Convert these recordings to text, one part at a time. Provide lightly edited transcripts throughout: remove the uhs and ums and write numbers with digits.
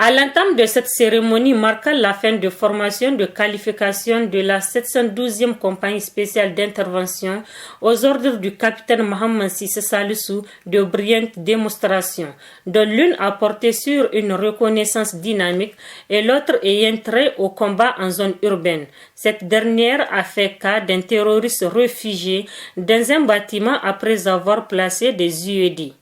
À l'entame de cette cérémonie marquant la fin de formation de qualification de la 712e compagnie spéciale d'intervention aux ordres du capitaine Mohamed Sissé Salissou, de brillantes démonstrations, dont l'une a porté sur une reconnaissance dynamique et l'autre ayant trait au combat en zone urbaine. Cette dernière a fait cas d'un terroriste réfugié dans un bâtiment après avoir placé des UED.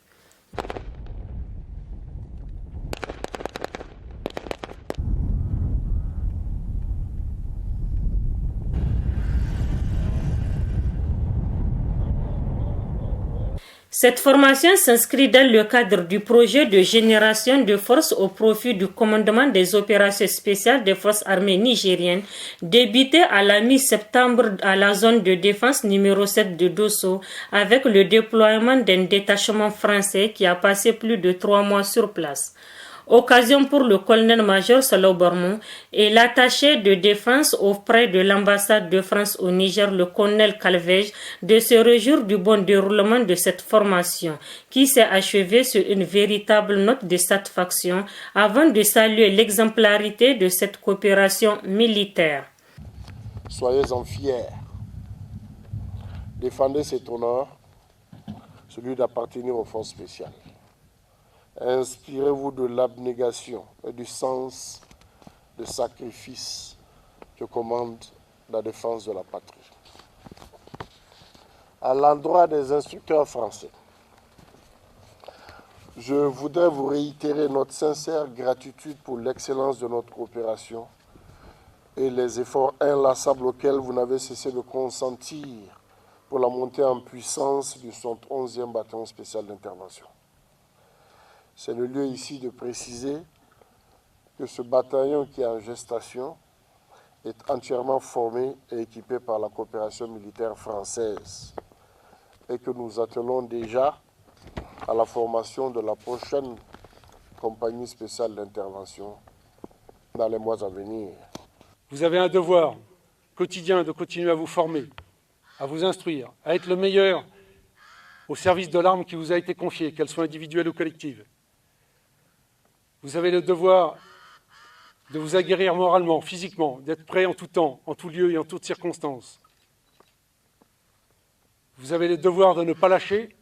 Cette formation s'inscrit dans le cadre du projet de génération de forces au profit du commandement des opérations spéciales des forces armées nigériennes, débuté à la mi-septembre à la zone de défense numéro 7 de Dosso, avec le déploiement d'un détachement français qui a passé plus de 3 mois sur place. Occasion pour le colonel-major Salou Barmou et l'attaché de défense auprès de l'ambassade de France au Niger, le colonel Calvej, de se réjouir du bon déroulement de cette formation qui s'est achevée sur une véritable note de satisfaction avant de saluer l'exemplarité de cette coopération militaire. Soyez-en fiers. Défendez cet honneur, celui d'appartenir aux forces spéciales. Inspirez-vous de l'abnégation et du sens de sacrifice que commande la défense de la patrie. À l'endroit des instructeurs français, je voudrais vous réitérer notre sincère gratitude pour l'excellence de notre coopération et les efforts inlassables auxquels vous n'avez cessé de consentir pour la montée en puissance du 71e bataillon spécial d'intervention. C'est le lieu ici de préciser que ce bataillon qui est en gestation est entièrement formé et équipé par la coopération militaire française et que nous attelons déjà à la formation de la prochaine compagnie spéciale d'intervention dans les mois à venir. Vous avez un devoir quotidien de continuer à vous former, à vous instruire, à être le meilleur au service de l'arme qui vous a été confiée, qu'elle soit individuelle ou collective. Vous avez le devoir de vous aguerrir moralement, physiquement, d'être prêt en tout temps, en tout lieu et en toutes circonstances. Vous avez le devoir de ne pas lâcher,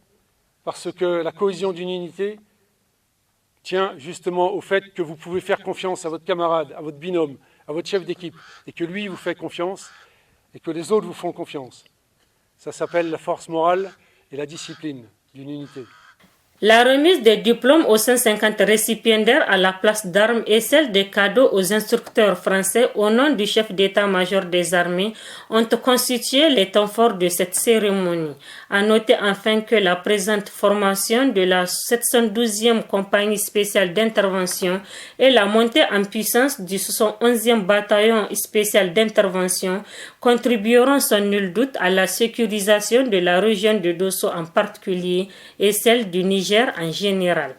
parce que la cohésion d'une unité tient justement au fait que vous pouvez faire confiance à votre camarade, à votre binôme, à votre chef d'équipe, et que lui vous fait confiance, et que les autres vous font confiance. Ça s'appelle la force morale et la discipline d'une unité. La remise des diplômes aux 150 récipiendaires à la place d'armes et celle des cadeaux aux instructeurs français au nom du chef d'état-major des armées ont constitué les temps forts de cette cérémonie. À noter enfin que la présente formation de la 712e compagnie spéciale d'intervention et la montée en puissance du 71e bataillon spécial d'intervention contribueront sans nul doute à la sécurisation de la région de Dosso en particulier et celle du Niger en général.